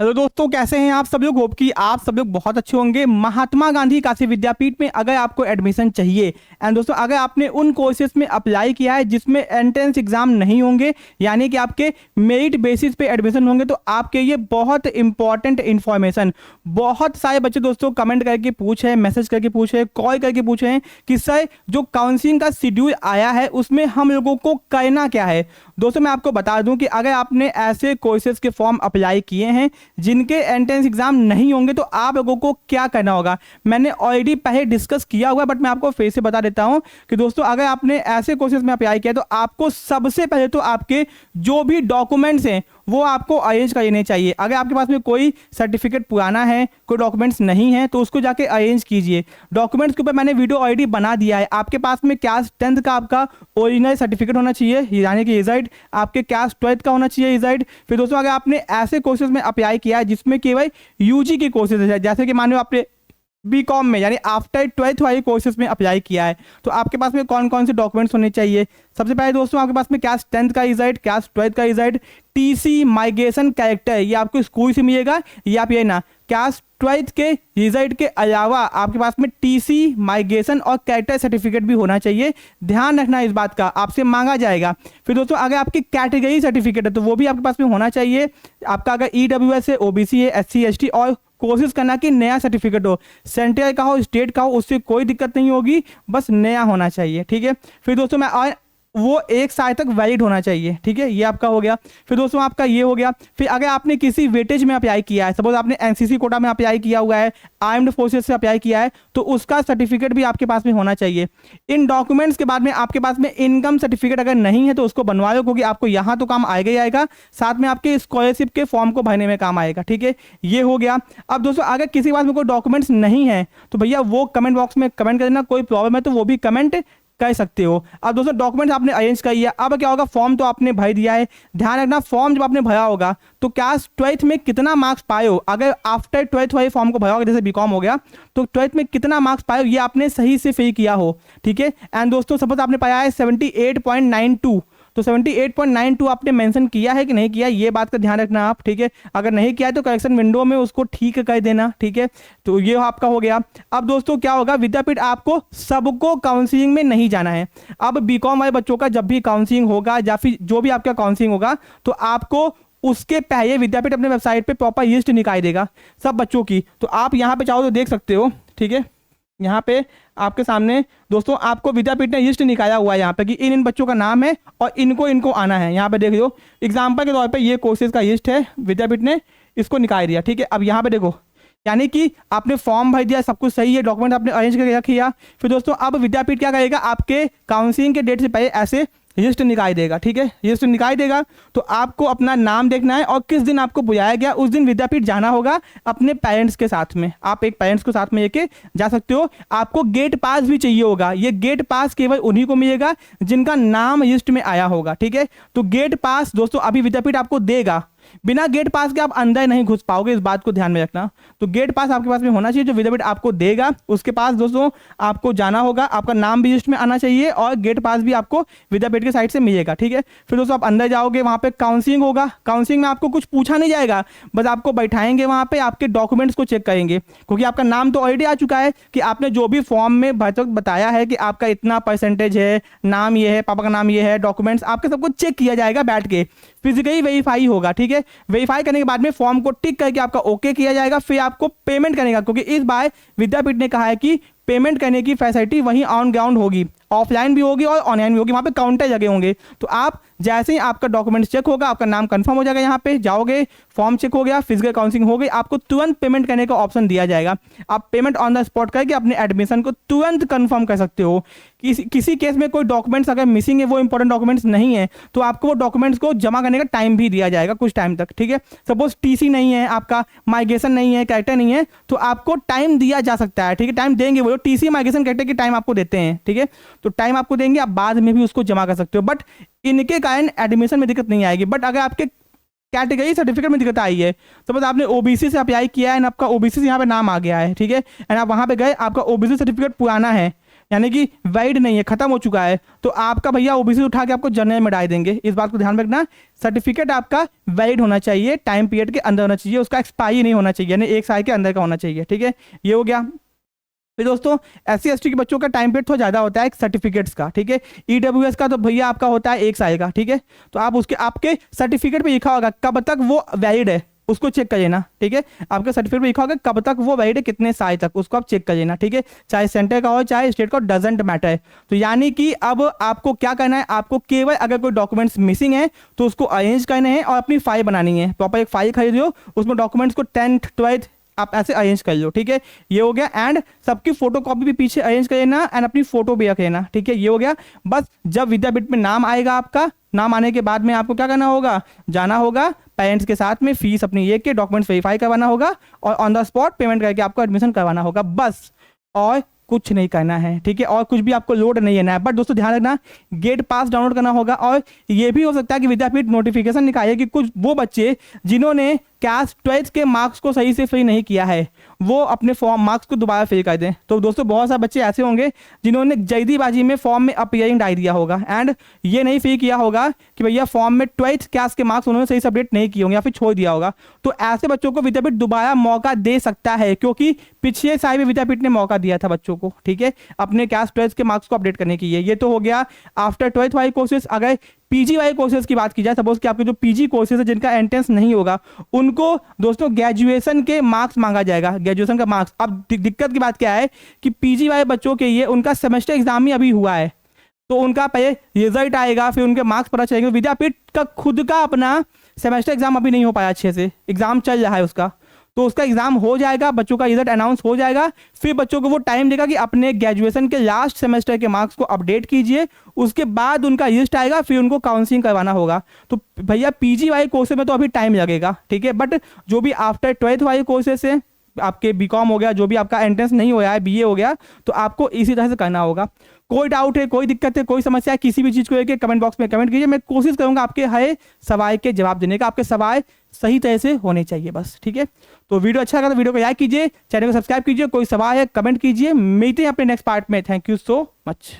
Hello दोस्तों, कैसे हैं आप सब लोग। होप कि आप सब लोग बहुत अच्छे होंगे। महात्मा गांधी काशी विद्यापीठ में अगर आपको एडमिशन चाहिए एंड दोस्तों अगर आपने उन कोर्सेज में अप्लाई किया है जिसमें एंट्रेंस एग्जाम नहीं होंगे, यानी कि आपके मेरिट बेसिस पे एडमिशन होंगे, तो आपके ये बहुत इंपॉर्टेंट इन्फॉर्मेशन। बहुत सारे बच्चे दोस्तों कमेंट करके पूछे, मैसेज करके पूछे, कॉल करके पूछे हैं कि सर जो काउंसलिंग का शेड्यूल आया है उसमें हम लोगों को करना क्या है। दोस्तों मैं आपको बता दूं कि अगर आपने ऐसे कोर्सेज के फॉर्म अप्लाई किए हैं जिनके एंट्रेंस एग्जाम नहीं होंगे तो आप लोगों को क्या करना होगा, मैंने ऑलरेडी पहले डिस्कस किया हुआ है, बट मैं आपको फिर से बता देता हूं कि दोस्तों अगर आपने ऐसे कोर्सेज में अप्लाई किया तो आपको सबसे पहले तो आपके जो भी डॉक्यूमेंट्स हैं वो आपको अरेंज कर लेने चाहिए। अगर आपके पास में कोई सर्टिफिकेट पुराना है, कोई डॉक्यूमेंट्स नहीं है, तो उसको जाके अरेंज कीजिए। डॉक्यूमेंट्स के ऊपर मैंने वीडियो ऑलरेडी बना दिया है। आपके पास में क्लास 10th का आपका ओरिजिनल सर्टिफिकेट होना चाहिए, यानी कि रिजल्ट। आपके क्लास 12th का होना चाहिए रिजल्ट। फिर दोस्तों अगर आपने ऐसे कोर्सेज में अप्लाई किया है जिसमें केवल यूजी के कोर्सेज है, जैसे कि मान लो आपने बीकॉम में यानी आफ्टर 12th वाले कोर्सेज में अप्लाई किया है, तो आपके पास में कौन कौन से डॉक्यूमेंट्स होने चाहिए। सबसे पहले दोस्तों आपके पास में क्लास 10th का रिजल्ट, क्लास 12th का रिजल्ट, टीसी, माइग्रेशन कैरेक्टर, ये आपको स्कूल से मिलेगा। ये आप ये ना क्लास 12th के रिजल्ट के अलावा आपके पास में टीसी, माइग्रेशन और कैरेक्टर सर्टिफिकेट भी होना चाहिए। ध्यान रखना इस बात का, आपसे मांगा जाएगा। फिर दोस्तों अगर आपकी कैटेगरी सर्टिफिकेट है तो वो भी आपके पास में होना चाहिए। आपका अगर ईडब्ल्यूएस है, ओबीसी है, एससी एसटी और कोशिश करना कि नया सर्टिफिकेट हो, सेंट्रल का हो, स्टेट का हो, उससे कोई दिक्कत नहीं होगी, बस नया होना चाहिए। ठीक है। फिर दोस्तों मैं वो 1 साल तक वैलिड होना चाहिए। ठीक है, ये आपका हो गया। फिर दोस्तों आपका ये हो गया। फिर अगर आपने किसी वेटेज में अप्लाई किया है, सपोज आपने एनसीसी कोटा में अप्लाई किया हुआ है, आर्म्ड फोर्सेस से अप्लाई किया है, तो उसका सर्टिफिकेट भी आपके पास में होना चाहिए। इन डॉक्यूमेंट्स के बाद में आपके पास में इनकम सर्टिफिकेट अगर नहीं है तो उसको बनवा लो, क्योंकि आपको यहाँ तो काम आएगा ही आएगा, साथ में आपके स्कॉलरशिप के फॉर्म को भरने में काम आएगा। ठीक है, ये हो गया। अब दोस्तों अगर किसी के पास में कोई डॉक्यूमेंट्स नहीं है तो भैया वो कमेंट बॉक्स में कमेंट कर देना, कोई प्रॉब्लम है तो वो भी कमेंट कर सकते हो। अब दोस्तों डॉक्यूमेंट्स आपने अरेंज कर लिया, अब क्या होगा, फॉर्म तो आपने भर दिया है। ध्यान रखना, फॉर्म जब आपने भरा होगा तो क्लास 12th में कितना मार्क्स पाए हो, अगर आफ्टर 12th वाले फॉर्म को भरा होगा, जैसे बीकॉम हो गया, तो 12th में कितना मार्क्स पाए हो ये आपने सही से फिल किया हो। ठीक है। एंड दोस्तों सपोज आपने पाया है 78.92, तो 78.92 आपने मेंशन किया है कि नहीं किया, ये बात का ध्यान रखना आप। ठीक है, अगर नहीं किया है तो करेक्शन विंडो में उसको ठीक कर देना। ठीक है, तो ये आपका हो गया। अब दोस्तों क्या होगा, विद्यापीठ आपको सबको काउंसलिंग में नहीं जाना है। अब बीकॉम वाले बच्चों का जब भी काउंसलिंग होगा या फिर जो भी आपका काउंसलिंग होगा तो आपको उसके पहले विद्यापीठ अपने वेबसाइट पे प्रॉपर लिस्ट निकाल देगा सब बच्चों की। तो आप यहाँ पे चाहो तो देख सकते हो। ठीक है, यहाँ पे आपके सामने दोस्तों आपको विद्यापीठ ने लिस्ट निकाला हुआ है यहाँ पे कि इन बच्चों का नाम है और इनको आना है। यहाँ पे देख लो, एग्जाम्पल के तौर पे ये कोर्सेज का लिस्ट है, विद्यापीठ ने इसको निकाल दिया। ठीक है, अब यहाँ पे देखो, यानी कि आपने फॉर्म भर दिया, सब कुछ सही है, डॉक्यूमेंट आपने अरेंज करके रख लिया। फिर दोस्तों अब विद्यापीठ क्या करेगा, आपके काउंसलिंग के डेट से पहले ऐसे लिस्ट निकाल देगा। ठीक है, लिस्ट निकाल देगा तो आपको अपना नाम देखना है और किस दिन आपको बुलाया गया उस दिन विद्यापीठ जाना होगा अपने पेरेंट्स के साथ में। आप एक पेरेंट्स को साथ में लेके जा सकते हो। आपको गेट पास भी चाहिए होगा, ये गेट पास केवल उन्हीं को मिलेगा जिनका नाम लिस्ट में आया होगा। ठीक है, तो गेट पास दोस्तों अभी विद्यापीठ आपको देगा, बिना गेट पास के आप अंदर नहीं घुस पाओगे, इस बात को ध्यान में रखना। तो गेट पास आपके पास में होना चाहिए जो विद्यापीठ आपको देगा, उसके पास दोस्तों आपको जाना होगा, आपका नाम भी लिस्ट में आना चाहिए और गेट पास भी आपको विद्यापीठ के साइड से मिलेगा। ठीक है, फिर दोस्तों आप अंदर जाओगे, वहां पे काउंसलिंग होगा। काउंसलिंग में आपको कुछ पूछा नहीं जाएगा, बस आपको बैठाएंगे वहां पे, आपके डॉक्यूमेंट्स को चेक करेंगे, क्योंकि आपका नाम तो ऑलरेडी आ चुका है कि आपने जो भी फॉर्म में बताया है कि आपका इतना परसेंटेज है, नाम ये है, पापा का नाम ये है, डॉक्यूमेंट्स आपके सबको चेक किया जाएगा बैठ के, फिजिकली वेरीफाई होगा। ठीक है, वेरीफाई करने के बाद में फॉर्म को टिक करके आपका ओके किया जाएगा, फिर आपको पेमेंट करने का, क्योंकि इस बार विद्यापीठ ने कहा है कि पेमेंट करने की फैसिलिटी वहीं ऑन ग्राउंड होगी, ऑफलाइन भी होगी और ऑनलाइन भी होगी, वहां पे काउंटर लगे होंगे। तो आप जैसे ही आपका डॉक्यूमेंट चेक होगा, आपका नाम कंफर्म हो जाएगा, यहाँ पे जाओगे, फॉर्म चेक हो गया, फिजिकल काउंसलिंग हो गई, आपको तुरंत पेमेंट करने का ऑप्शन दिया जाएगा। आप पेमेंट ऑन द स्पॉट करके अपने एडमिशन को तुरंत कंफर्म कर सकते हो। किसी केस में कोई डॉक्यूमेंट्स अगर मिसिंग है, वो इंपॉर्टेंट डॉक्यूमेंट्स नहीं है, तो आपको वो डॉक्यूमेंट्स को जमा करने का टाइम भी दिया जाएगा कुछ टाइम तक। ठीक है, सपोज टीसी नहीं है आपका, माइग्रेशन नहीं है, कैरेक्टर नहीं है, तो आपको टाइम दिया जा सकता है। ठीक है, टाइम देंगे, वो टीसी माइग्रेशन कैरेक्टर की टाइम आपको देते हैं। ठीक है, तो टाइम आपको देंगे, आप बाद में भी उसको जमा कर सकते हो, बट इनके कारण एडमिशन में दिक्कत नहीं आएगी। बट अगर आपके कैटेगरी सर्टिफिकेट में दिक्कत आई है, तो बस आपने ओबीसी से अप्लाई किया है एंड आपका ओबीसी से यहाँ पे नाम आ गया है। ठीक है, एंड आप वहाँ पे गए, आपका ओबीसी सर्टिफिकेट पुराना है, यानी कि वैलिड नहीं है, खत्म हो चुका है, तो आपका भैया ओबीसी उठा के आपको जनरल में डाल देंगे। इस बात को ध्यान में रखना। सर्टिफिकेट आपका वैलिड होना चाहिए, टाइम पीरियड के अंदर होना चाहिए, उसका एक्सपायरी नहीं होना चाहिए, यानी 1 साल के अंदर का होना चाहिए। ठीक है, ये हो गया। फिर दोस्तों SC/ST के बच्चों का टाइम पीरियड थोड़ा ज़्यादा होता है सर्टिफिकेट्स का। ठीक है, EWS का तो भैया आपका होता है 1 साल का। ठीक है, तो आप उसके आपके सर्टिफिकेट पे लिखा होगा कब तक वो वैलिड है, उसको चेक कर लेना। ठीक है, आपके सर्टिफिकेट पे लिखा होगा कब तक वो वैलिड है, कितने साल तक, उसको आप चेक कर लेना। ठीक है, चाहे सेंटर का हो चाहे स्टेट का, डजेंट मैटर। तो यानी कि अब आपको क्या करना है, आपको केवल अगर कोई डॉक्यूमेंट्स मिसिंग है तो उसको अरेंज करने हैं और अपनी फाइल बनानी है। प्रॉपर एक फाइल खरीदो, उसमें डॉक्यूमेंट्स को 10th 12th आप ऐसे अरेंज कर लो। ठीक है, ये हो गया। एंड सबकी फोटो कॉपी भी पीछे अरेंज कर लेना एंड अपनी फोटो भी रख लेना। ठीक है, ये हो गया। बस जब विद्यापीठ में नाम आएगा, आपका नाम आने के बाद में आपको क्या करना होगा, जाना होगा पेरेंट्स के साथ में, फीस अपनी ये के डॉक्यूमेंट्स वेरीफाई करवाना होगा और ऑन द स्पॉट पेमेंट करके आपको एडमिशन करवाना होगा, बस, और कुछ नहीं करना है। ठीक है, और कुछ भी आपको लोड नहीं लेना है। बट दोस्तों ध्यान रखना, गेट पास डाउनलोड करना होगा। और ये भी हो सकता है कि विद्यापीठ नोटिफिकेशन निकाले कि कुछ वो बच्चे जिन्होंने क्लास 12th के मार्क्स को सही से फिल नहीं किया है, वो अपने फॉर्म मार्क्स को दोबारा फिल कर दें। तो दोस्तों बहुत सारे बच्चे ऐसे होंगे जिन्होंने जल्दीबाजी में फॉर्म में अपीयरिंग डाल दिया होगा एंड ये नहीं फिल किया होगा कि भैया फॉर्म में 12th क्लास के मार्क्स उन्होंने सही से अपडेट नहीं किए होंगे या फिर छोड़ दिया होगा। तो ऐसे बच्चों को विद्यापीठ दोबारा मौका दे सकता है, क्योंकि पिछले साल भी विद्यापीठ ने मौका दिया था बच्चों को। ठीक है, अपने क्लास 12th के मार्क्स को अपडेट करने की। ये तो हो गया आफ्टर 12th वाले कोर्सेज। अगर पीजी वाले कोर्सेज की बात की जाए, सपोज कि आपके जो पीजी कोर्सेज है जिनका एंट्रेंस नहीं होगा, उनको दोस्तों ग्रेजुएशन के मार्क्स मांगा जाएगा, ग्रेजुएशन का मार्क्स। अब दिक्कत की बात क्या है कि पीजी वाले बच्चों के लिए उनका सेमेस्टर एग्जाम ही अभी हुआ है, तो उनका पहले रिजल्ट आएगा, फिर उनके मार्क्स पता चलेंगे। विद्यापीठ का खुद का अपना सेमेस्टर एग्जाम अभी नहीं हो पाया अच्छे से, एग्जाम चल रहा है उसका, तो उसका एग्जाम हो जाएगा, बच्चों का रिजल्ट अनाउंस हो जाएगा, फिर बच्चों को वो टाइम देगा कि अपने ग्रेजुएशन के लास्ट सेमेस्टर के मार्क्स को अपडेट कीजिए, उसके बाद उनका लिस्ट आएगा, फिर उनको काउंसलिंग करवाना होगा। तो भैया पीजी वाले कोर्सेज में तो अभी टाइम लगेगा। ठीक है, बट जो भी आफ्टर 12th वाले कोर्सेज है, आपके बीकॉम हो गया, जो भी आपका एंट्रेंस नहीं हुआ है, बीए हो गया, तो आपको इसी तरह से करना होगा। कोई डाउट है, कोई दिक्कत है, कोई समस्या है, किसी भी चीज़ को लेकर कमेंट बॉक्स में कमेंट कीजिए। मैं कोशिश करूंगा आपके हर सवाल के जवाब देने का। आपके सवाल सही तरह से होने चाहिए बस। ठीक है, तो वीडियो अच्छा लगा तो वीडियो को लाइक कीजिए, चैनल को सब्सक्राइब कीजिए, कोई सवाल है कमेंट कीजिए। मिलते हैं अपने नेक्स्ट पार्ट में। Thank you so much.